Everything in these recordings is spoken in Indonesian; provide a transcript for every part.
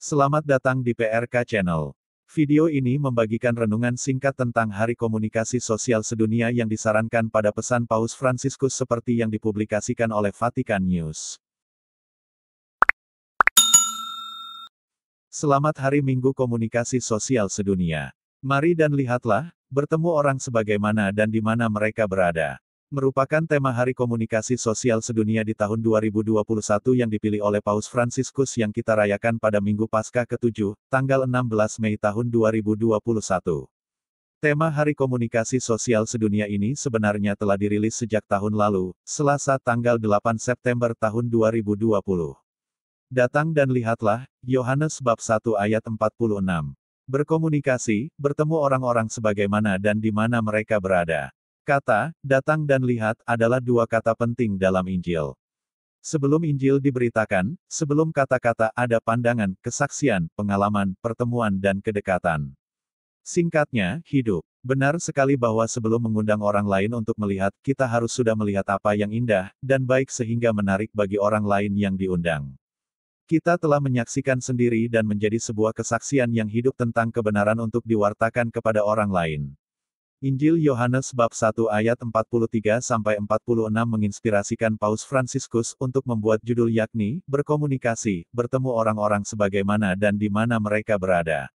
Selamat datang di PRK Channel. Video ini membagikan renungan singkat tentang Hari Komunikasi Sosial Sedunia yang disarankan pada pesan Paus Fransiskus seperti yang dipublikasikan oleh Vatikan News. Selamat Hari Minggu Komunikasi Sosial Sedunia. Mari dan lihatlah, bertemu orang sebagaimana dan di mana mereka berada. Merupakan tema Hari Komunikasi Sosial Sedunia di tahun 2021 yang dipilih oleh Paus Fransiskus yang kita rayakan pada Minggu Paskah ke-7, tanggal 16 Mei tahun 2021. Tema Hari Komunikasi Sosial Sedunia ini sebenarnya telah dirilis sejak tahun lalu, Selasa tanggal 8 September tahun 2020. Datang dan lihatlah, Yohanes bab 1 ayat 46. Berkomunikasi, bertemu orang-orang sebagaimana dan di mana mereka berada. Kata, datang dan lihat, adalah dua kata penting dalam Injil. Sebelum Injil diberitakan, sebelum kata-kata ada pandangan, kesaksian, pengalaman, pertemuan dan kedekatan. Singkatnya, hidup. Benar sekali bahwa sebelum mengundang orang lain untuk melihat, kita harus sudah melihat apa yang indah, dan baik sehingga menarik bagi orang lain yang diundang. Kita telah menyaksikan sendiri dan menjadi sebuah kesaksian yang hidup tentang kebenaran untuk diwartakan kepada orang lain. Injil Yohanes bab 1 ayat 43-46 menginspirasikan Paus Fransiskus untuk membuat judul yakni, berkomunikasi, bertemu orang-orang sebagaimana dan di mana mereka berada.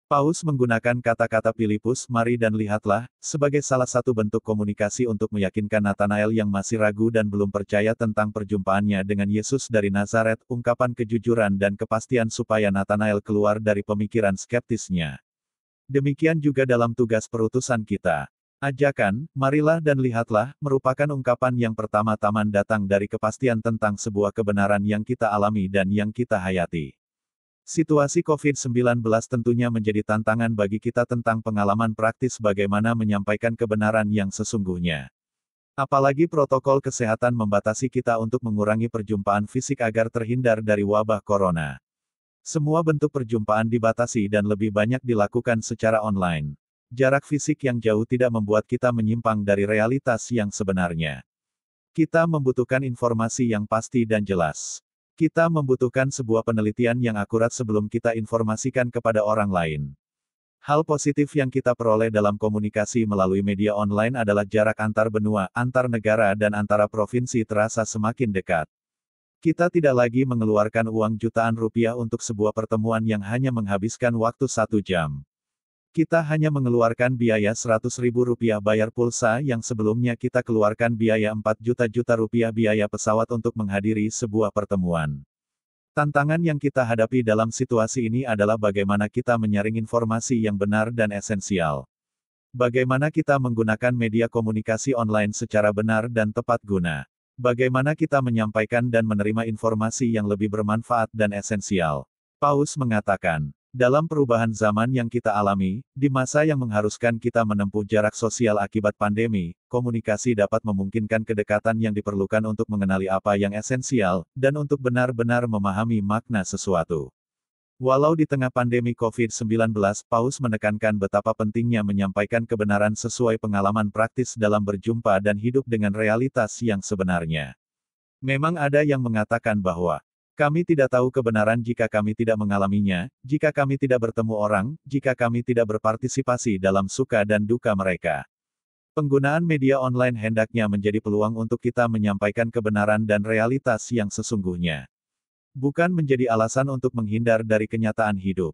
Paus menggunakan kata-kata Filipus, mari dan lihatlah, sebagai salah satu bentuk komunikasi untuk meyakinkan Nathanael yang masih ragu dan belum percaya tentang perjumpaannya dengan Yesus dari Nazaret, ungkapan kejujuran dan kepastian supaya Nathanael keluar dari pemikiran skeptisnya. Demikian juga dalam tugas perutusan kita. Ajakan, marilah dan lihatlah, merupakan ungkapan yang pertama-tama datang dari kepastian tentang sebuah kebenaran yang kita alami dan yang kita hayati. Situasi COVID-19 tentunya menjadi tantangan bagi kita tentang pengalaman praktis bagaimana menyampaikan kebenaran yang sesungguhnya. Apalagi protokol kesehatan membatasi kita untuk mengurangi perjumpaan fisik agar terhindar dari wabah corona. Semua bentuk perjumpaan dibatasi dan lebih banyak dilakukan secara online. Jarak fisik yang jauh tidak membuat kita menyimpang dari realitas yang sebenarnya. Kita membutuhkan informasi yang pasti dan jelas. Kita membutuhkan sebuah penelitian yang akurat sebelum kita informasikan kepada orang lain. Hal positif yang kita peroleh dalam komunikasi melalui media online adalah jarak antar benua, antar negara dan antara provinsi terasa semakin dekat. Kita tidak lagi mengeluarkan uang jutaan rupiah untuk sebuah pertemuan yang hanya menghabiskan waktu 1 jam. Kita hanya mengeluarkan biaya 100.000 rupiah bayar pulsa yang sebelumnya kita keluarkan biaya 4 juta rupiah biaya pesawat untuk menghadiri sebuah pertemuan. Tantangan yang kita hadapi dalam situasi ini adalah bagaimana kita menyaring informasi yang benar dan esensial. Bagaimana kita menggunakan media komunikasi online secara benar dan tepat guna. Bagaimana kita menyampaikan dan menerima informasi yang lebih bermanfaat dan esensial. Paus mengatakan, dalam perubahan zaman yang kita alami, di masa yang mengharuskan kita menempuh jarak sosial akibat pandemi, komunikasi dapat memungkinkan kedekatan yang diperlukan untuk mengenali apa yang esensial, dan untuk benar-benar memahami makna sesuatu. Walau di tengah pandemi COVID-19, Paus menekankan betapa pentingnya menyampaikan kebenaran sesuai pengalaman praktis dalam berjumpa dan hidup dengan realitas yang sebenarnya. Memang ada yang mengatakan bahwa, kami tidak tahu kebenaran jika kami tidak mengalaminya, jika kami tidak bertemu orang, jika kami tidak berpartisipasi dalam suka dan duka mereka. Penggunaan media online hendaknya menjadi peluang untuk kita menyampaikan kebenaran dan realitas yang sesungguhnya. Bukan menjadi alasan untuk menghindar dari kenyataan hidup.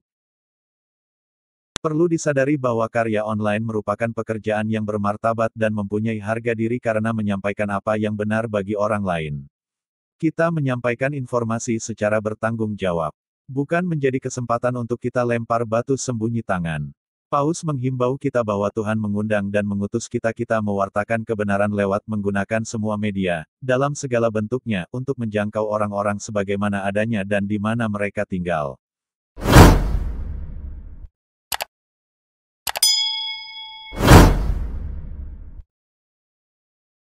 Perlu disadari bahwa karya online merupakan pekerjaan yang bermartabat dan mempunyai harga diri karena menyampaikan apa yang benar bagi orang lain. Kita menyampaikan informasi secara bertanggung jawab. Bukan menjadi kesempatan untuk kita lempar batu sembunyi tangan. Paus menghimbau kita bahwa Tuhan mengundang dan mengutus kita mewartakan kebenaran lewat menggunakan semua media, dalam segala bentuknya, untuk menjangkau orang-orang sebagaimana adanya dan di mana mereka tinggal.